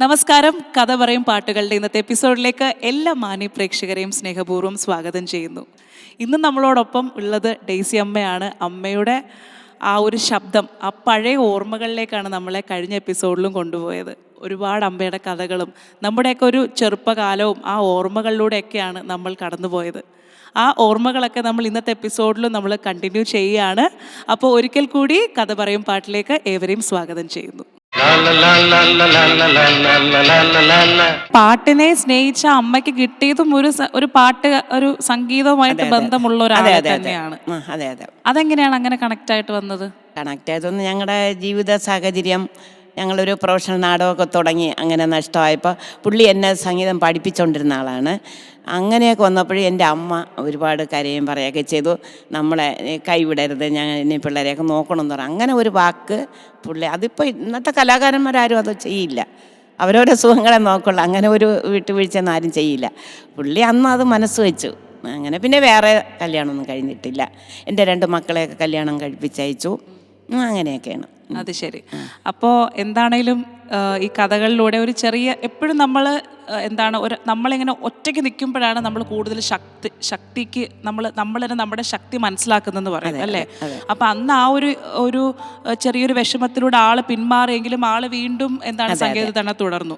നമസ്കാരം. കഥ പറയും പാട്ടുകളുടെ ഇന്നത്തെ എപ്പിസോഡിലേക്ക് എല്ലാ മാന്യ പ്രേക്ഷകരെയും സ്നേഹപൂർവ്വം സ്വാഗതം ചെയ്യുന്നു. ഇന്ന് നമ്മളോടൊപ്പം ഉള്ളത് ഡെയ്സി അമ്മയാണ്. അമ്മയുടെ ആ ഒരു ശബ്ദം, ആ പഴയ ഓർമ്മകളിലേക്കാണ് നമ്മളെ കഴിഞ്ഞ എപ്പിസോഡിലും കൊണ്ടുപോയത്. ഒരുപാട് അമ്മയുടെ കഥകളും നമ്മുടെയൊക്കെ ഒരു ചെറുപ്പകാലവും ആ ഓർമ്മകളിലൂടെയൊക്കെയാണ് നമ്മൾ കടന്നുപോയത്. ആ ഓർമ്മകളൊക്കെ നമ്മൾ ഇന്നത്തെ എപ്പിസോഡിലും നമ്മൾ കണ്ടിന്യൂ ചെയ്യുകയാണ്. അപ്പോൾ ഒരിക്കൽ കൂടി കഥ പറയും പാട്ടിലേക്ക് ഏവരെയും സ്വാഗതം ചെയ്യുന്നു. പാട്ടിനെ സ്നേഹിച്ച അമ്മയ്ക്ക് കിട്ടിയതും ഒരു പാട്ട്, ഒരു സംഗീതവുമായിട്ട് ബന്ധമുള്ള ഒരാൾ തന്നെയാണ്. അതെങ്ങനെയാണ് അങ്ങനെ കണക്ട് ആയിട്ട് വന്നത്? കണക്ട് ആയതൊന്നും ഞങ്ങളുടെ ജീവിത സാഹചര്യം, ഞങ്ങളൊരു പ്രൊഫഷണൽ നാടകമൊക്കെ തുടങ്ങി അങ്ങനെ നഷ്ടമായപ്പോൾ പുള്ളി എന്നെ സംഗീതം പഠിപ്പിച്ചുകൊണ്ടിരുന്ന ആളാണ്. അങ്ങനെയൊക്കെ വന്നപ്പോഴും എൻ്റെ അമ്മ ഒരുപാട് കരയും പറയുകയൊക്കെ ചെയ്തു, നമ്മളെ കൈവിടരുത്, ഞങ്ങൾ ഇനി പിള്ളേരെയൊക്കെ നോക്കണമെന്ന് പറഞ്ഞു. അങ്ങനെ ഒരു വാക്ക് പുള്ളി, അതിപ്പോൾ ഇന്നത്തെ കലാകാരന്മാരാരും അത് ചെയ്യില്ല, അവരവരുടെ സുഖങ്ങളെ നോക്കുള്ളൂ, അങ്ങനെ ഒരു വിട്ടുവീഴ്ചയൊന്നും ആരും ചെയ്യില്ല. പുള്ളി അന്ന് അത് മനസ്സ് വെച്ചു. അങ്ങനെ പിന്നെ വേറെ കല്യാണമൊന്നും കഴിഞ്ഞിട്ടില്ല. എൻ്റെ 2 മക്കളെയൊക്കെ കല്യാണം കഴിപ്പിച്ചയച്ചു. അങ്ങനെയൊക്കെയാണ്. അത് ശരി. അപ്പോൾ എന്താണേലും ഈ കഥകളിലൂടെ ഒരു ചെറിയ, എപ്പോഴും നമ്മൾ നമ്മളിങ്ങനെ ഒറ്റയ്ക്ക് നിൽക്കുമ്പോഴാണ് നമ്മൾ കൂടുതൽ ശക്തിക്ക് നമ്മളിനെ നമ്മുടെ ശക്തി മനസ്സിലാക്കുന്നതെന്ന് പറയും അല്ലേ? അപ്പം അന്ന് ആ ഒരു ചെറിയൊരു വിഷമത്തിലൂടെ ആള് പിന്മാറിയെങ്കിലും ആള് വീണ്ടും സംഗീതത്തിൽ തന്നെ തുടർന്നു.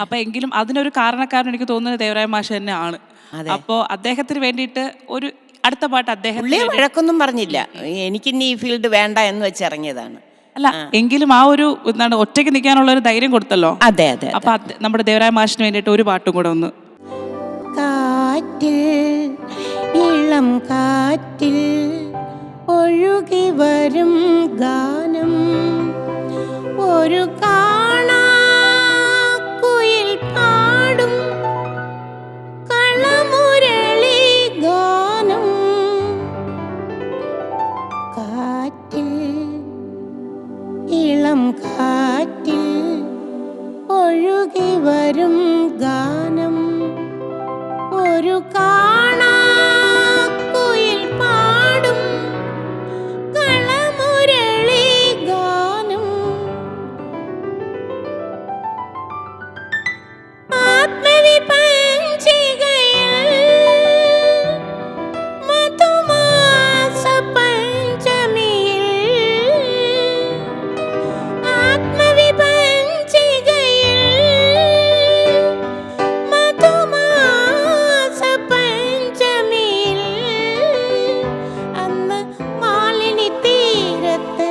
അപ്പം എങ്കിലും അതിനൊരു കാരണക്കാരൻ എനിക്ക് തോന്നുന്നത് ദേവരായ മാഷ് തന്നെ ആണ്. അപ്പോൾ അദ്ദേഹത്തിന് വേണ്ടിയിട്ട് ഒരു അടുത്ത പാട്ട് അദ്ദേഹം വഴക്കൊന്നും പറഞ്ഞില്ല, എനിക്കിനി ഈ ഫീൽഡ് വേണ്ട എന്ന് വെച്ചിറങ്ങിയതാണ്. അല്ല എങ്കിലും ആ ഒരു ഒറ്റയ്ക്ക് നിൽക്കാനുള്ള ഒരു ധൈര്യം കൊടുത്തല്ലോ. അതെ അതെ. അപ്പൊ നമ്മുടെ ദേവരായ മാഷിന് വേണ്ടിയിട്ട് ഒരു പാട്ടും കൂടെ ഒന്ന്. കാറ്റിൽ ഇളം കാറ്റിൽ ഒഴുകി വരും ഗാനം, ഒരു കാണാക്കുയിൽ പാടും കളമുരളി ഗാനം. കാറ്റിൽ ഇളം കാറ്റിൽ ഒഴുകി വരും ഗാനം, ഒരു കാണാക്കുയിൽ പാടും കളമുരളി ഗാനം. ആത്മവിപഞ്ചികയിൽ മധുമാസ പഞ്ചമിയിൽ, ആത്മവിപഞ്ചികയിൽ മധുമാസ പഞ്ചമിയിൽ, അന്ന് മാലിനി തീരത്ത്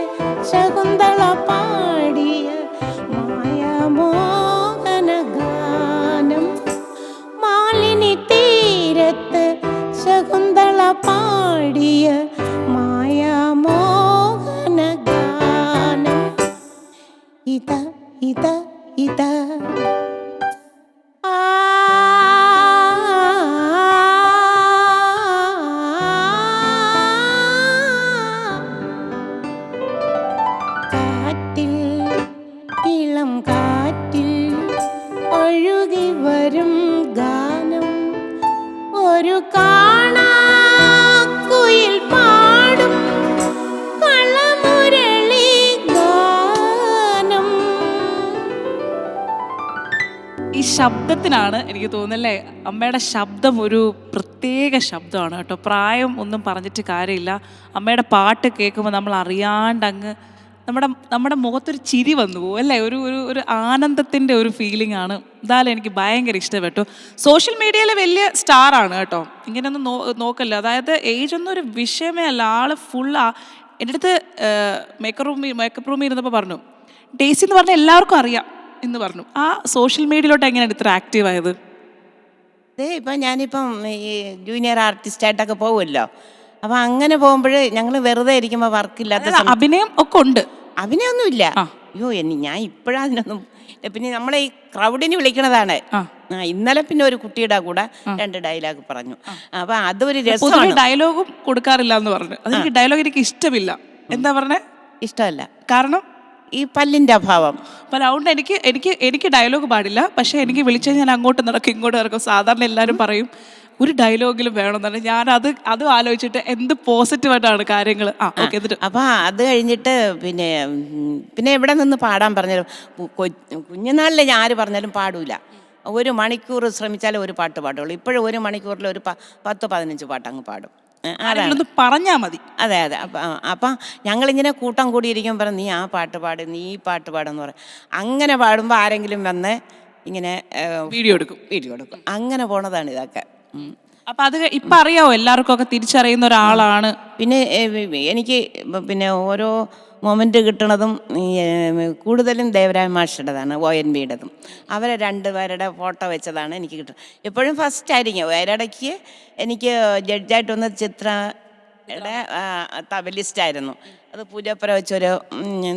ശകുന്തള പാടിയ മായാമോഹന ഗാനം, മാലിനി തീരത്ത് ശകുന്തള പാടിയ മായാമോഹന ഗാനം. ഇതാ ഇതാ ഇതാ കാറ്റിൽ ഇളം കാറ്റിൽ ഒഴുകി വരും ഗാനം, ഒരു കാണാക്കുയിൽ പാടും കളമുരളി ഗാനം. ഈ ശബ്ദത്തിനാണ് എനിക്ക് തോന്നുന്നല്ലേ, അമ്മയുടെ ശബ്ദം ഒരു പ്രത്യേക ശബ്ദമാണ് കേട്ടോ. പ്രായം ഒന്നും പറഞ്ഞിട്ട് കാര്യമില്ല. അമ്മയുടെ പാട്ട് കേൾക്കുമ്പോൾ നമ്മൾ അറിയാണ്ട് അങ്ങ് നമ്മുടെ മുഖത്തൊരു ചിരി വന്നു പോകും അല്ലേ? ഒരു ആനന്ദത്തിൻ്റെ ഒരു ഫീലിംഗ് ആണ്. എന്തായാലും എനിക്ക് ഭയങ്കര ഇഷ്ടപ്പെട്ടു. സോഷ്യൽ മീഡിയയിൽ വലിയ സ്റ്റാറാണ് കേട്ടോ. ഇങ്ങനെയൊന്നും നോക്കല്ല, അതായത് ഏജ് ഒന്നും ഒരു വിഷയമേ അല്ല. ആള് ഫുൾ എൻ്റെ അടുത്ത് മേക്കപ്പ് റൂമിൽ ഇരുന്നപ്പോൾ പറഞ്ഞു, ഡെയ്സി എന്ന് പറഞ്ഞാൽ എല്ലാവർക്കും അറിയാം എന്ന് പറഞ്ഞു. ആ സോഷ്യൽ മീഡിയയിലോട്ട് എങ്ങനെയാണ് ഇത്ര ആക്റ്റീവ് ആയത്? ഇപ്പം ഞാനിപ്പം ഈ ജൂനിയർ ആർട്ടിസ്റ്റായിട്ടൊക്കെ പോകുമല്ലോ, അപ്പം അങ്ങനെ പോകുമ്പോൾ ഞങ്ങൾ വെറുതെ ഇരിക്കുമ്പോൾ വർക്കില്ലാത്ത അഭിനയം ഒക്കെ ഉണ്ട്. അഭിനയൊന്നുമില്ല. അയ്യോ ഞാൻ ഇപ്പോഴതിനൊന്നും. പിന്നെ നമ്മളെ ഈ ക്രൗഡിന് വിളിക്കണതാണ്. ഇന്നലെ പിന്നെ ഒരു കുട്ടിയുടെ കൂടെ 2 ഡയലോഗ് പറഞ്ഞു. അപ്പൊ അതൊരു രസമാണ്. ഡയലോഗും കൊടുക്കാറില്ല എന്ന് പറഞ്ഞു. അതെനിക്ക് ഡയലോഗ് എനിക്ക് ഇഷ്ടമില്ല. എന്താ പറഞ്ഞേ? ഇഷ്ടമല്ല. കാരണം ഈ പല്ലിന്റെ അഭാവം. അപ്പൊ അതുകൊണ്ട് എനിക്ക് എനിക്ക് എനിക്ക് ഡയലോഗ് പാടില്ല, പക്ഷെ എനിക്ക് വിളിച്ചാൽ ഞാൻ അങ്ങോട്ട് നടക്കും ഇങ്ങോട്ട് നടക്കും. സാധാരണ എല്ലാവരും പറയും ഒരു ഡയലോഗിലും വേണമെന്നാണ്. ഞാൻ അത് ആലോചിച്ചിട്ട് എന്ത് പോസിറ്റീവായിട്ടാണ് കാര്യങ്ങൾ. ഓക്കെ. എന്നിട്ട് അപ്പം അത് കഴിഞ്ഞിട്ട് പിന്നെ എവിടെ നിന്ന് പാടാൻ പറഞ്ഞാലും കുഞ്ഞുനാളിൽ ഞാൻ ആര് പറഞ്ഞാലും പാടൂല. 1 മണിക്കൂർ ശ്രമിച്ചാലേ ഒരു പാട്ട് പാടുള്ളൂ. ഇപ്പോഴും 1 മണിക്കൂറിൽ ഒരു 10-15 പാട്ട് അങ്ങ് പാടും. ആരെങ്കിലും പറഞ്ഞാൽ മതി. അതെ. അപ്പം ഞങ്ങളിങ്ങനെ കൂട്ടം കൂടിയിരിക്കും, പറയും നീ ആ പാട്ട് പാട്, നീ ഈ പാട്ട് പാടെന്ന് പറയും. അങ്ങനെ പാടുമ്പോൾ ആരെങ്കിലും വന്ന് ഇങ്ങനെ വീഡിയോ എടുക്കും. അങ്ങനെ പോണതാണ് ഇതൊക്കെ. അപ്പൊ അത് ഇപ്പൊ അറിയാവോ, എല്ലാവർക്കും ഒക്കെ തിരിച്ചറിയുന്ന ഒരാളാണ്. പിന്നെ എനിക്ക് ഓരോ മൊമെൻ്റ് കിട്ടണതും കൂടുതലും ദേവരായ മാഷയുടേതാണ്, ONV-യുടേതും. അവരെ 2 പേരുടെ ഫോട്ടോ വെച്ചതാണ് എനിക്ക് കിട്ടുന്നത്. എപ്പോഴും ഫസ്റ്റ് ആയിരിക്കും. ഒരിടയ്ക്ക് എനിക്ക് ജഡ്ജായിട്ട് വന്ന ചിത്രയുടെ തബലിസ്റ്റായിരുന്നു. അത് പൂജപ്പുര വെച്ചൊരു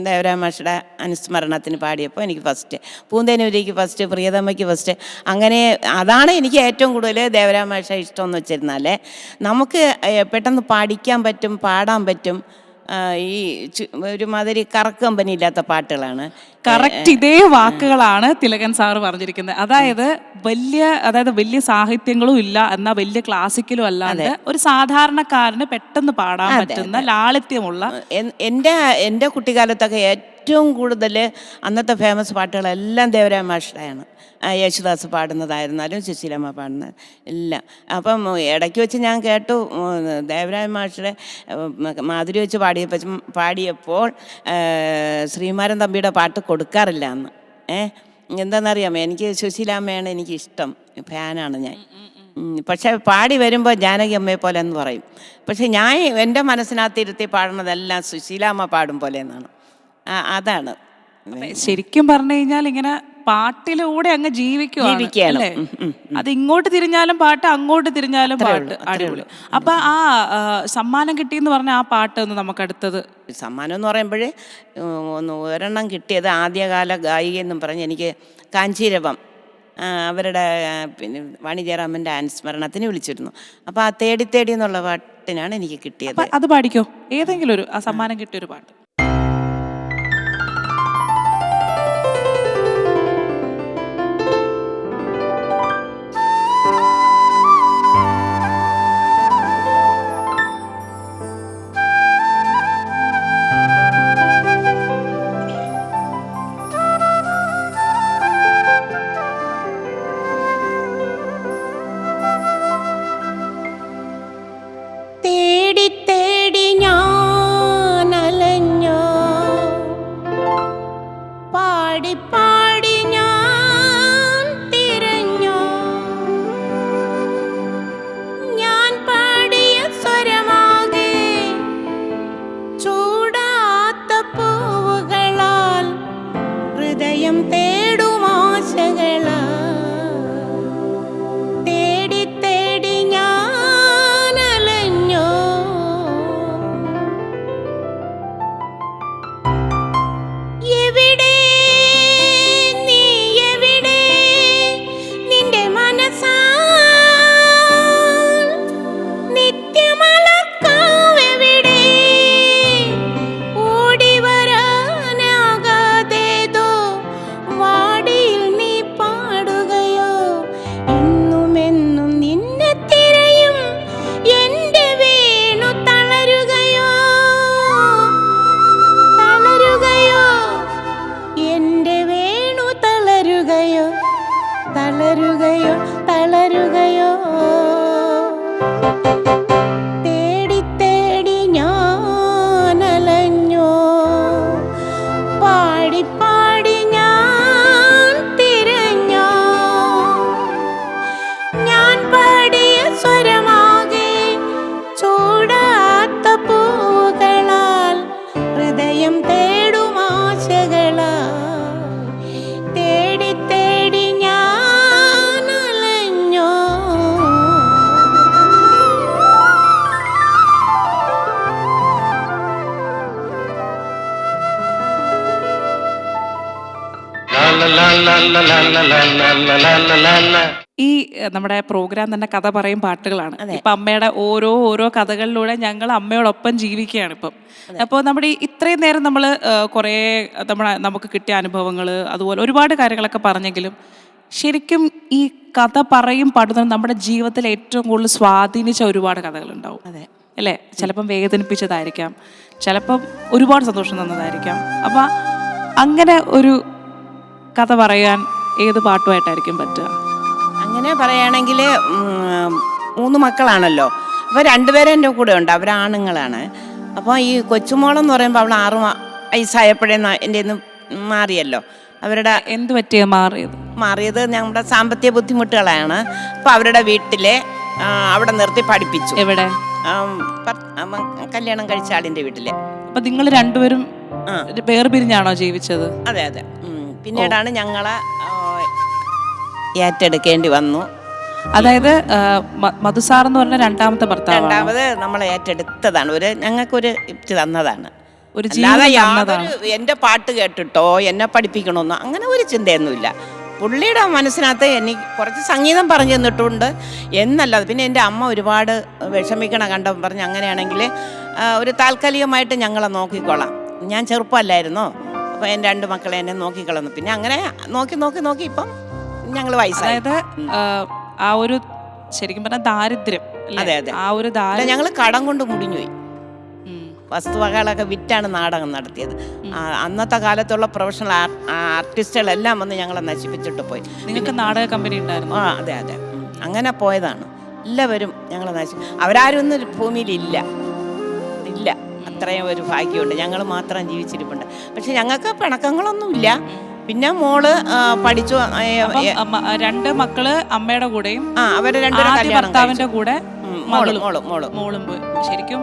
ദേവരായ മാഷയുടെ അനുസ്മരണത്തിന് പാടിയപ്പോൾ എനിക്ക് ഫസ്റ്റ്, പൂന്തേനൂരിക്ക് ഫസ്റ്റ്, പ്രിയതമ്മയ്ക്ക് ഫസ്റ്റ്. അങ്ങനെ അതാണ് എനിക്ക് ഏറ്റവും കൂടുതൽ ദേവരായ മാഷ ഇഷ്ടമെന്ന് വെച്ചിരുന്നാൽ നമുക്ക് പെട്ടെന്ന് പഠിക്കാൻ പറ്റും, പാടാൻ പറ്റും. ഈ ഒരുമാതിരി കറക്കമ്പനി ഇല്ലാത്ത പാട്ടുകളാണ്. കറക്റ്റ് ഇതേ വാക്കുകളാണ് തിലകൻ സാറ് പറഞ്ഞിരിക്കുന്നത്. അതായത് വലിയ സാഹിത്യങ്ങളും ഇല്ല, എന്നാൽ വലിയ ക്ലാസിക്കലും അല്ലാതെ ഒരു സാധാരണക്കാരന് പെട്ടെന്ന് പാടാൻ പറ്റുന്ന ലാളിത്യമുള്ള. എൻ്റെ കുട്ടിക്കാലത്തൊക്കെ ഏറ്റവും കൂടുതൽ അന്നത്തെ ഫേമസ് പാട്ടുകളെല്ലാം ദേവരായ മാഷയുടെയാണ്. യേശുദാസ് പാടുന്നതായിരുന്നാലും സുശീലമ്മ പാടുന്നത് എല്ലാം. അപ്പം ഇടയ്ക്ക് വെച്ച് ഞാൻ കേട്ടു ദേവരായ മാഷയുടെ മാധുരി വെച്ച് പാടിയപ്പോൾ ശ്രീമാരൻ തമ്പിയുടെ പാട്ട് കൊടുക്കാറില്ല എന്ന്. എന്താണെന്നറിയാമോ, എനിക്ക് സുശീലാമ്മയാണ് എനിക്കിഷ്ടം, ഫാനാണ് ഞാൻ. പക്ഷെ പാടി വരുമ്പോൾ ജാനകി അമ്മയെ പോലെ എന്ന് പറയും. പക്ഷെ ഞാൻ എൻ്റെ മനസ്സിനകത്തിരുത്തി പാടുന്നതെല്ലാം സുശീലാമ്മ പാടും പോലെ എന്നാണ്. അതാണ് ശരിക്കും പറഞ്ഞു കഴിഞ്ഞാൽ ഇങ്ങനെ പാട്ടിലൂടെ അങ്ങ് ജീവിക്കുകയാണ്. അത് ഇങ്ങോട്ട് തിരിഞ്ഞാലും പാട്ട്, അങ്ങോട്ട് തിരിഞ്ഞാലും പാട്ട്. അടിപൊളി. അപ്പൊ ആ സമ്മാനം കിട്ടിയെന്ന് പറഞ്ഞ ആ പാട്ട് ഒന്ന് നമുക്ക് അടുത്തത്. സമ്മാനം എന്ന് പറയുമ്പോഴേ ഒരെണ്ണം കിട്ടിയത് ആദ്യകാല ഗായിക എന്നും പറഞ്ഞ് എനിക്ക് കാഞ്ചീരവം അവരുടെ വാണി ജയറാമിൻ്റെ അനുസ്മരണത്തിന് വിളിച്ചിരുന്നു. അപ്പോൾ ആ തേടി തേടി എന്നുള്ള പാട്ടിനാണ് എനിക്ക് കിട്ടിയത്. അത് പാടിക്കോ, ഏതെങ്കിലും ഒരു ആ സമ്മാനം കിട്ടിയൊരു പാട്ട്. la la la la la la la la la la la la ഈ നമ്മുടെ പ്രോഗ്രാം തന്നെ കഥ പറയും പാട്ടുകളാണ്. ഇപ്പൊ അമ്മയുടെ ഓരോ കഥകളിലൂടെ ഞങ്ങൾ അമ്മയോടൊപ്പം ജീവിക്കുകയാണ് ഇപ്പം. അപ്പോൾ നമ്മുടെ ഈ ഇത്രയും നേരം നമ്മൾ കുറേ നമുക്ക് കിട്ടിയ അനുഭവങ്ങൾ അതുപോലെ ഒരുപാട് കാര്യങ്ങളൊക്കെ പറഞ്ഞെങ്കിലും ശരിക്കും ഈ കഥ പറയും പാടുന്നതും നമ്മുടെ ജീവിതത്തിൽ ഏറ്റവും കൂടുതൽ സ്വാധീനിച്ച ഒരുപാട് കഥകളുണ്ടാവും. അതെ അല്ലേ? ചിലപ്പം വേദനിപ്പിച്ചതായിരിക്കാം, ചിലപ്പം ഒരുപാട് സന്തോഷം തന്നതായിരിക്കാം. അപ്പം അങ്ങനെ ഒരു കഥ പറയാൻ ഏത് പാട്ടുമായിട്ടായിരിക്കും പറ്റുക? അങ്ങനെ പറയുകയാണെങ്കിൽ 3 മക്കളാണല്ലോ. അപ്പോൾ 2 പേരും എൻ്റെ കൂടെ ഉണ്ട്, അവരാണുങ്ങളാണ്. അപ്പോൾ ഈ കൊച്ചുമോളെന്ന് പറയുമ്പോൾ അവൾ 6 വയസ്സായപ്പോഴേ എൻ്റെ നിന്ന് മാറിയല്ലോ. അവരുടെ എന്ത് പറ്റിയ മാറിയത് ഞങ്ങളുടെ സാമ്പത്തിക ബുദ്ധിമുട്ടുകളാണ്. അപ്പോൾ അവരുടെ വീട്ടിലെ അവിടെ നിർത്തി പഠിപ്പിച്ചു. എവിടെ? കല്യാണം കഴിച്ച ആളിൻ്റെ വീട്ടിലെ. അപ്പം നിങ്ങൾ രണ്ടുപേരും വേർപിരിഞ്ഞാണോ ജീവിച്ചത്? അതെ അതെ. പിന്നീടാണ് ഞങ്ങളെ ഏറ്റെടുക്കേണ്ടി വന്നു. അതായത് മധുസാർ എന്ന് പറഞ്ഞ രണ്ടാമത്തെ ഭർത്താവ്? രണ്ടാമത് നമ്മൾ ഏറ്റെടുത്തതാണ്. ഞങ്ങൾക്കൊരു ഗിഫ്റ്റ് തന്നതാണ്. ഒരു എൻ്റെ പാട്ട് കേട്ടിട്ടോ എന്നെ പഠിപ്പിക്കണമെന്നോ അങ്ങനെ ഒരു ചിന്തയൊന്നുമില്ല. പുള്ളിയുടെ മനസ്സിനകത്ത് എനിക്ക് കുറച്ച് സംഗീതം പറഞ്ഞു തന്നിട്ടുണ്ട് എന്നല്ലാതെ. പിന്നെ എൻ്റെ അമ്മ ഒരുപാട് വിഷമിക്കണ കണ്ടപ്പോൾ പറഞ്ഞു, അങ്ങനെയാണെങ്കിൽ ഒരു താൽക്കാലികമായിട്ട് ഞങ്ങളെ നോക്കിക്കോളാം. ഞാൻ ചെറുപ്പമല്ലായിരുന്നോ, അപ്പോൾ എൻ്റെ 2 മക്കളെ എന്നെ നോക്കിക്കളന്നു. പിന്നെ അങ്ങനെ നോക്കി ഇപ്പം ഞങ്ങൾ വയസ്സായി. അതായത് ആ ഒരു ശരിക്കും പറഞ്ഞാൽ ദാരിദ്ര്യം. അതെ അതെ. ആ ഒരു ദാരിദ്ര്യം ഞങ്ങൾ കടം കൊണ്ട് മുടിഞ്ഞുപോയി. വസ്തുവകകളൊക്കെ വിറ്റാണ് നാടകം നടത്തിയത്. അന്നത്തെ കാലത്തുള്ള പ്രൊഫഷണൽ ആർട്ടിസ്റ്റുകളെല്ലാം വന്ന് ഞങ്ങളെ നശിപ്പിച്ചിട്ട് പോയി. നിങ്ങൾക്ക് നാടക കമ്പനി ഉണ്ടായിരുന്നു? അതെ അതെ. അങ്ങനെ പോയതാണ്. എല്ലാവരും ഞങ്ങളെ അവരാരും ഒന്നും ഭൂമിയിലില്ല. അത്രയും ഒരു ഭാഗ്യമുണ്ട്. ഞങ്ങൾ മാത്രം ജീവിച്ചിരിപ്പുണ്ട്. പക്ഷെ ഞങ്ങൾക്ക് പിണക്കങ്ങളൊന്നുമില്ല. പിന്നെ മോള് പഠിച്ചു. 2 മക്കള് അമ്മയുടെ കൂടെയും അവര് 2 ഭർത്താവിന്റെ കൂടെ മോളും പോയി. ശരിക്കും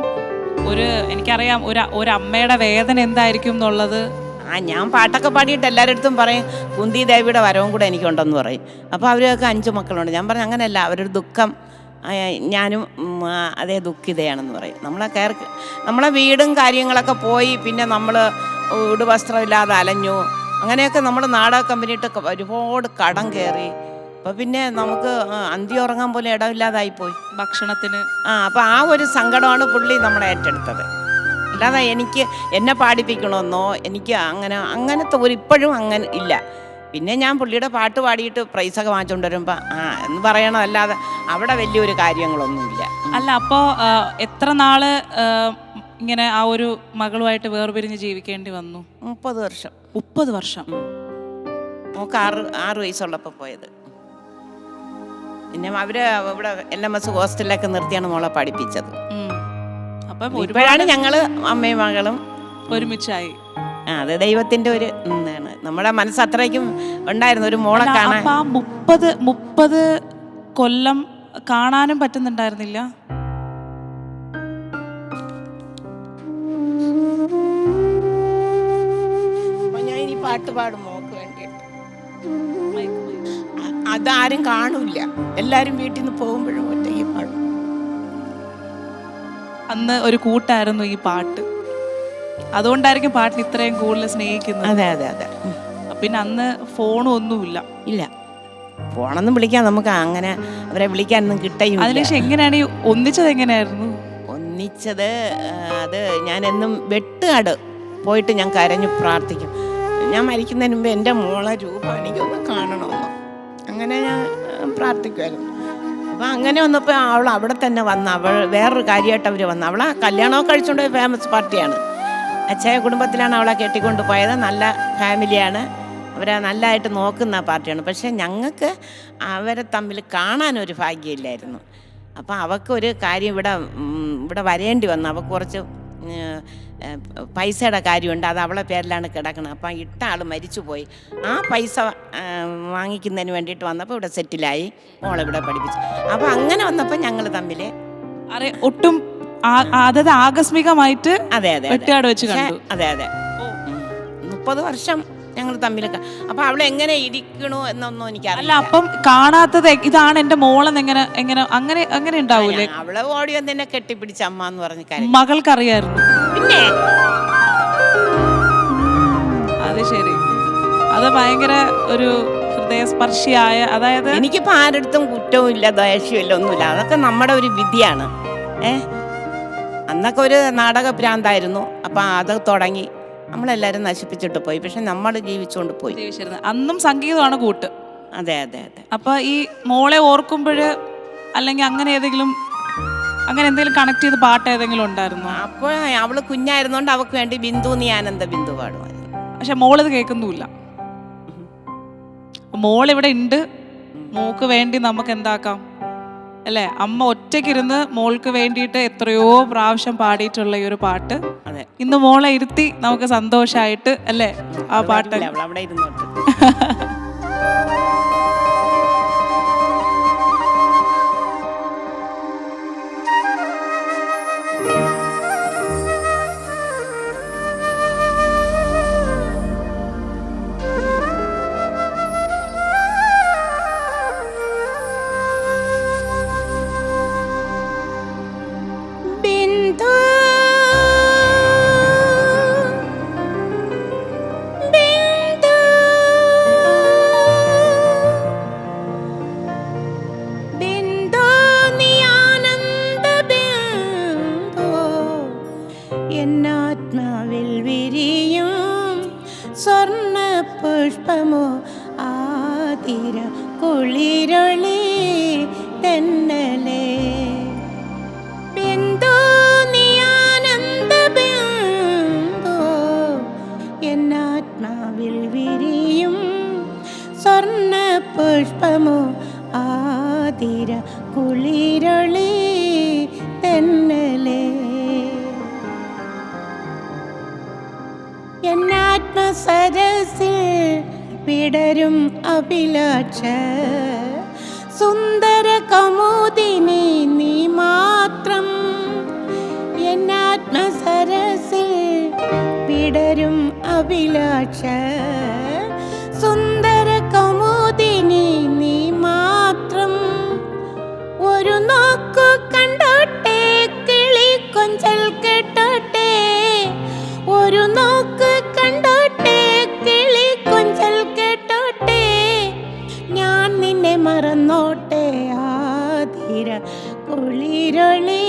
എനിക്കറിയാം ഒരു അമ്മയുടെ വേദന എന്തായിരിക്കും എന്നുള്ളത്. ഞാൻ പാട്ടൊക്കെ പാടിയിട്ട് എല്ലാവരുടെ അടുത്തും പറയും, കുന്തി ദേവിയുടെ വരവും കൂടെ എനിക്കുണ്ടെന്ന് പറയും. അപ്പോൾ അവരൊക്കെ 5 മക്കളുണ്ട്. ഞാൻ പറഞ്ഞു അങ്ങനെയല്ല, അവരൊരു ദുഃഖം ഞാനും അതേ ദുഃഖിതയാണെന്ന് പറയും. നമ്മളെ വീടും കാര്യങ്ങളൊക്കെ പോയി. പിന്നെ നമ്മൾ വസ്ത്രമില്ലാതെ അലഞ്ഞു. അങ്ങനെയൊക്കെ നമ്മൾ നാടക കമ്പനിയിട്ടൊക്കെ ഒരുപാട് കടം കയറി. അപ്പോൾ പിന്നെ നമുക്ക് അന്തി ഉറങ്ങാൻ പോലെ ഇടമില്ലാതായിപ്പോയി ഭക്ഷണത്തിന്. അപ്പോൾ ആ ഒരു സങ്കടമാണ് പുള്ളി നമ്മളെ ഏറ്റെടുത്തത്. അല്ലാതെ എന്നെ പാടിപ്പിക്കണമെന്നോ എനിക്ക് അങ്ങനത്തെ ഇപ്പോഴും അങ്ങനെ ഇല്ല. പിന്നെ ഞാൻ പുള്ളിയുടെ പാട്ട് പാടിയിട്ട് പ്രൈസൊക്കെ വാങ്ങിച്ചുകൊണ്ട് വരുമ്പോൾ എന്ന് പറയണം, അല്ലാതെ അവിടെ വലിയൊരു കാര്യങ്ങളൊന്നുമില്ല. അല്ല, അപ്പോൾ എത്ര നാള് ഇങ്ങനെ ആ ഒരു മകളുമായിട്ട് വേർപിരിഞ്ഞ് ജീവിക്കേണ്ടി വന്നു? 30 വർഷം. 30 വർഷം. നമുക്ക് 6 വയസ്സുള്ളപ്പോൾ പോയത്. പിന്നെ അവര് ഇവിടെ LMS ഹോസ്റ്റലിലൊക്കെ നിർത്തിയാണ് മോളെ പഠിപ്പിച്ചത്. അപ്പം ഇപ്പോഴാണ് ഞങ്ങള് അമ്മയും മകളും ഒരുമിച്ചായി. അത് ദൈവത്തിന്റെ ഒരു ഇതാണ്. നമ്മുടെ മനസ്സ് അത്രയ്ക്കും ഉണ്ടായിരുന്നു ഒരു മോളെ കാണാൻ. 30 കൊല്ലം കാണാനും പറ്റുന്നുണ്ടായിരുന്നില്ല? ഞാൻ ഇനി പാട്ട് പാടും മോക്ക് വേണ്ടിയിട്ട്. അതാരും കാണൂല, എല്ലാരും വീട്ടിൽ നിന്ന് പോകുമ്പോഴും ഒറ്റയ്ക്ക് പാടും. അന്ന് ഒരു കൂട്ടായിരുന്നു ഈ പാട്ട്. അതുകൊണ്ടായിരിക്കും പാട്ടിന് ഇത്രയും കൂടുതൽ സ്നേഹിക്കുന്നത്. അതെ അതെ അതെ. പിന്നെ അന്ന് ഫോണും ഒന്നുമില്ല. ഫോണൊന്നും വിളിക്കാൻ നമുക്ക് അങ്ങനെ അവരെ വിളിക്കാനൊന്നും കിട്ടയും. അതിനുശേഷം എങ്ങനെയാണ് ഒന്നിച്ചത്? എങ്ങനെയായിരുന്നു ഒന്നിച്ചത്? അത് ഞാൻ എന്നും വെട്ടുകാട് പോയിട്ട് ഞാൻ കരഞ്ഞു പ്രാർത്ഥിക്കും. ഞാൻ മരിക്കുന്നതിന് മുമ്പ് എൻ്റെ മോളെ രൂപ എനിക്കൊന്ന് കാണണമെന്ന് അങ്ങനെ ഞാൻ പ്രാർത്ഥിക്കുമായിരുന്നു. അപ്പം അങ്ങനെ വന്നപ്പോൾ അവൾ അവിടെ തന്നെ വന്ന് വേറൊരു കാര്യമായിട്ട് അവർ വന്ന് അവളെ കല്യാണമൊക്കെ കഴിച്ചുകൊണ്ട് ഫേമസ് പാർട്ടിയാണ്. അച്ഛയ കുടുംബത്തിലാണ് അവളെ കെട്ടിക്കൊണ്ട് പോയത്. നല്ല ഫാമിലിയാണ്, അവരെ നല്ലതായിട്ട് നോക്കുന്ന പാർട്ടിയാണ്. പക്ഷേ ഞങ്ങൾക്ക് അവരെ തമ്മിൽ കാണാനൊരു ഭാഗ്യമില്ലായിരുന്നു. അപ്പം അവൾക്കൊരു കാര്യം ഇവിടെ വരേണ്ടി വന്നു. അവൾക്ക് കുറച്ച് പൈസയുടെ കാര്യമുണ്ട്, അത് അവളെ പേരിലാണ് കിടക്കുന്നത്. അപ്പം ഇട്ട ആൾ മരിച്ചുപോയി. ആ പൈസ വാങ്ങിക്കുന്നതിന് വേണ്ടിയിട്ട് വന്നപ്പോൾ ഇവിടെ സെറ്റിലായി, മോളിവിടെ പഠിപ്പിച്ചു. അപ്പം അങ്ങനെ വന്നപ്പോൾ ഞങ്ങൾ തമ്മിൽ ഒട്ടും അതായത് ആകസ്മികമായിട്ട് അതെ അതെ വെട്ടുകാട് വെച്ച് കണ്ടു. അതെ അതെ. 30 വർഷം ഞങ്ങൾ തമ്മിൽ. അപ്പം അവളെ എങ്ങനെ ഇരിക്കണോ എന്നൊന്നും എനിക്കറിയില്ല. അല്ല, അപ്പം കാണാത്തത് ഇതാണ് എൻ്റെ മോളെന്ന് അങ്ങനെ ഉണ്ടാവൂലേ? അവളെ ഓടി വന്ന് കെട്ടിപ്പിടിച്ച അമ്മ എന്ന് പറഞ്ഞ കാര്യം മകൾക്കറിയായിരുന്നു. പിന്നെ അത് ശരി, അത് ഭയങ്കര ഒരു ഹൃദയസ്പർശിയായ, അതായത് എനിക്കിപ്പോൾ ആരടുത്തും കുറ്റവും ഇല്ല, ദേഷ്യമില്ല, ഒന്നുമില്ല. അതൊക്കെ നമ്മുടെ ഒരു വിധിയാണ്. അന്നൊക്കെ ഒരു നാടക ഭ്രാന്തായിരുന്നു. അപ്പം അത് തുടങ്ങി നമ്മളെല്ലാവരും നശിപ്പിച്ചിട്ട് പോയി. പക്ഷെ നമ്മൾ ജീവിച്ചുകൊണ്ട് പോയി. ജീവിച്ചിരുന്നത് അന്നും സംഗീതമാണ് കൂട്ട്. അതെ അതെ അതെ. അപ്പോൾ ഈ മോളെ ഓർക്കുമ്പോൾ അല്ലെങ്കിൽ അങ്ങനെ എന്തെങ്കിലും കണക്ട് ചെയ്ത് പാട്ട് ഏതെങ്കിലും ഉണ്ടായിരുന്നോ? അപ്പോൾ അവള് കുഞ്ഞായിരുന്നോണ്ട് അവൾക്ക് വേണ്ടി ബിന്ദു നീ ആനന്ദ ബിന്ദു പാടുമായിരുന്നു. പക്ഷെ മോളിത് കേൾക്കുന്നുമില്ല. മോളിവിടെ ഉണ്ട്, മോക്ക് വേണ്ടി നമുക്ക് എന്താക്കാം അല്ലേ? അമ്മ ഒറ്റയ്ക്കിരുന്ന് മോൾക്ക് വേണ്ടിയിട്ട് എത്രയോ പ്രാവശ്യം പാടിയിട്ടുള്ള ഈ ഒരു പാട്ട് ഇന്ന് മോളെ ഇരുത്തി നമുക്ക് സന്തോഷമായിട്ട് അല്ലേ ആ പാട്ട് അവിടെ ഇരുന്നോട്ട്. എന്നാത്മാവിൽ വിരിയും സ്വർണ്ണ പുഷ്പമോ ആതിര കുളിരൊളി തെന്നലേ ബിന്ദു നീ ആനന്ദ ബിന്ദു എന്നാത്മാവിൽ വിരിയും സ്വർണ്ണ പുഷ്പമോ ആതിര കുളിരൊളി തെന്നലേ എന്നാത്മസരസിൽ വിടരും അഭിലാഷ സുന്ദര കൗമുദിനി നീ മാത്രം എന്നാത്മസരസിൽ വിടരും അഭിലാഷ സുന്ദര കൗമുദിനി നീ മാത്രം ഒരു നോക്കു കണ്ടോട്ടെ കിളി കൊഞ്ചൽ കേട്ടോട്ടെ ഒരു നോക്ക് കണ്ടോട്ടെ കിളി കൊഞ്ചൽ കേട്ടോട്ടെ ഞാൻ നിന്നെ മറന്നോട്ടെ ആതിര കുളിരൊളി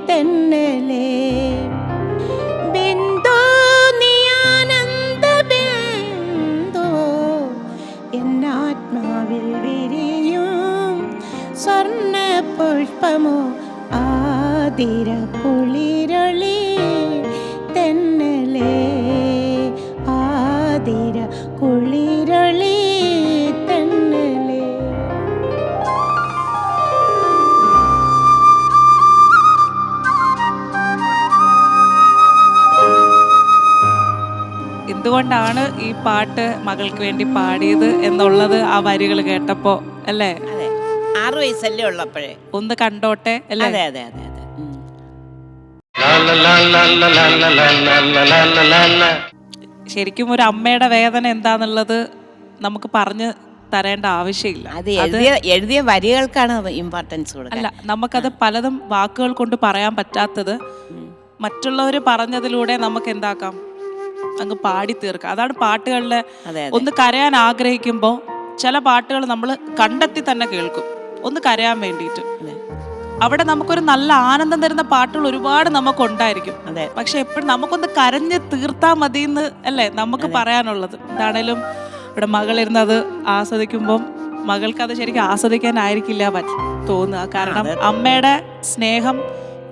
തെന്നലേ ബിന്ദു നീ ആനന്ദ ബിന്ദു എന്നാത്മാവിൽ വിരിയും സ്വർണ്ണ പുഷ്പമോ ആതിര കുളിരൊളി തെന്നലേ ആതിര കുളിരൊളി തെന്നലേ. എന്തുകൊണ്ടാണ് ഈ പാട്ട് മകൾക്ക് വേണ്ടി പാടിയത് എന്നുള്ളത് ആ വരികൾ കേട്ടപ്പോ അല്ലേ? അതെ, 6 വയസ്സല്ലേ ഉള്ളപ്പോഴേ ഒന്ന് കണ്ടോട്ടെ അല്ലേ? അതെ അതെ അതെ അതെ. ശരിക്കും ഒരു അമ്മയുടെ വേദന എന്താന്നുള്ളത് നമുക്ക് പറഞ്ഞു തരേണ്ട ആവശ്യമില്ല. അത് എഴുതിയ വരികൾക്കാണ് ഇമ്പോർട്ടൻസ് കൊടുക്കുക. അല്ല, നമുക്കത് പലതും വാക്കുകൾ കൊണ്ട് പറയാൻ പറ്റാത്തത് മറ്റുള്ളവർ പറഞ്ഞതിലൂടെ നമുക്ക് എന്താക്കാം, അങ്ങ് പാടി തീർക്കാം. അതാണ് പാട്ടുകളിലെ ഒന്ന് കരയാൻ ആഗ്രഹിക്കുമ്പോൾ ചില പാട്ടുകൾ നമ്മൾ കണ്ടെത്തി തന്നെ കേൾക്കും ഒന്ന് കരയാൻ വേണ്ടിയിട്ട്. അവിടെ നമുക്കൊരു നല്ല ആനന്ദം തരുന്ന പാട്ടുകൾ ഒരുപാട് നമുക്കുണ്ടായിരിക്കും. പക്ഷെ എപ്പോഴും നമുക്കൊന്ന് കരഞ്ഞ് തീർത്താൽ മതി എന്ന് അല്ലേ നമുക്ക് പറയാനുള്ളത്. എന്താണേലും ഇവിടെ മകളിരുന്ന് അത് ആസ്വദിക്കുമ്പം മകൾക്ക് അത് ശരിക്കും ആസ്വദിക്കാനായിരിക്കില്ല തോന്നുക. കാരണം അമ്മയുടെ സ്നേഹം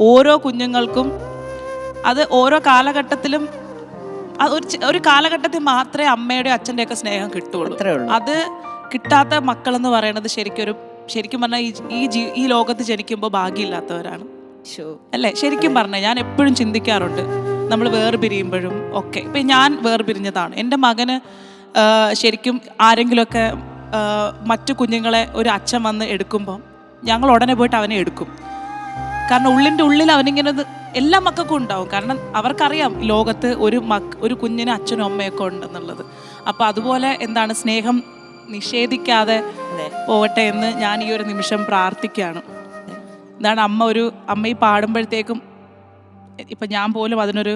ഓരോ കുഞ്ഞുങ്ങൾക്കും അത് ഓരോ കാലഘട്ടത്തിലും ഒരു കാലഘട്ടത്തിൽ മാത്രമേ അമ്മയുടെ അച്ഛൻ്റെയൊക്കെ സ്നേഹം കിട്ടുള്ളൂ. അത് കിട്ടാത്ത മക്കളെന്ന് പറയുന്നത് ശരിക്കും പറഞ്ഞാൽ ഈ ലോകത്ത് ജനിക്കുമ്പോൾ ഭാഗ്യമില്ലാത്തവരാണ് അല്ലേ? ശരിക്കും പറഞ്ഞാൽ ഞാൻ എപ്പോഴും ചിന്തിക്കാറുണ്ട്, നമ്മൾ വേർപിരിയുമ്പോഴും ഒക്കെ. ഇപ്പം ഞാൻ വേർപിരിഞ്ഞതാണ്. എൻ്റെ മകന് ശരിക്കും ആരെങ്കിലുമൊക്കെ മറ്റു കുഞ്ഞുങ്ങളെ ഒരു അച്ഛൻ വന്ന് എടുക്കുമ്പം ഞങ്ങൾ ഉടനെ പോയിട്ട് അവനെ എടുക്കും. കാരണം ഉള്ളിൽ അവനിങ്ങനെ എല്ലാ മക്കൾക്കും ഉണ്ടാവും. കാരണം അവർക്കറിയാം ലോകത്ത് ഒരു കുഞ്ഞിന് അച്ഛനും അമ്മയൊക്കെ ഉണ്ടെന്നുള്ളത്. അപ്പോൾ അതുപോലെ എന്താണ് സ്നേഹം നിഷേധിക്കാതെ പോകട്ടെ എന്ന് ഞാൻ ഈ ഒരു നിമിഷം പ്രാർത്ഥിക്കുകയാണ്. എന്താണ് അമ്മ ഈ പാടുമ്പോഴത്തേക്കും ഇപ്പം ഞാൻ പോലും അതിനൊരു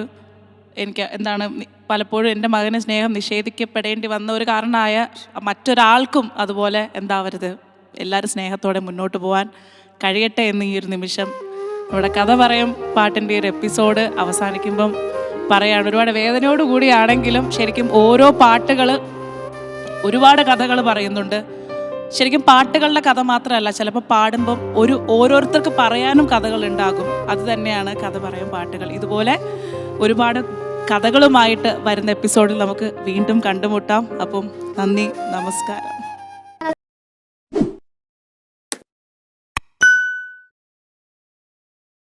എനിക്ക് എന്താണ് പലപ്പോഴും എൻ്റെ മകന് സ്നേഹം നിഷേധിക്കപ്പെടേണ്ടി വന്ന ഒരു കാരണമായ മറ്റൊരാൾക്കും അതുപോലെ എന്താവരുത്, എല്ലാവരും സ്നേഹത്തോടെ മുന്നോട്ട് പോകാൻ കഴിയട്ടെ എന്ന് ഈ ഒരു നിമിഷം ഇവിടെ കഥ പറയും പാട്ടിൻ്റെ ഒരു എപ്പിസോഡ് അവസാനിക്കുമ്പം പറയാണ്. ഒരുപാട് വേദനയോട് കൂടിയാണെങ്കിലും ശരിക്കും ഓരോ പാട്ടുകൾ ഒരുപാട് കഥകൾ പറയുന്നുണ്ട്. ശരിക്കും പാട്ടുകളുടെ കഥ മാത്രമല്ല, ചിലപ്പോൾ പാടുമ്പം ഓരോരുത്തർക്ക് പറയാനും കഥകൾ ഉണ്ടാകും. അത് തന്നെയാണ് കഥ പറയും പാട്ടുകൾ. ഇതുപോലെ ഒരുപാട് കഥകളുമായിട്ട് വരുന്ന എപ്പിസോഡിൽ നമുക്ക് വീണ്ടും കണ്ടുമുട്ടാം. അപ്പം നന്ദി, നമസ്കാരം.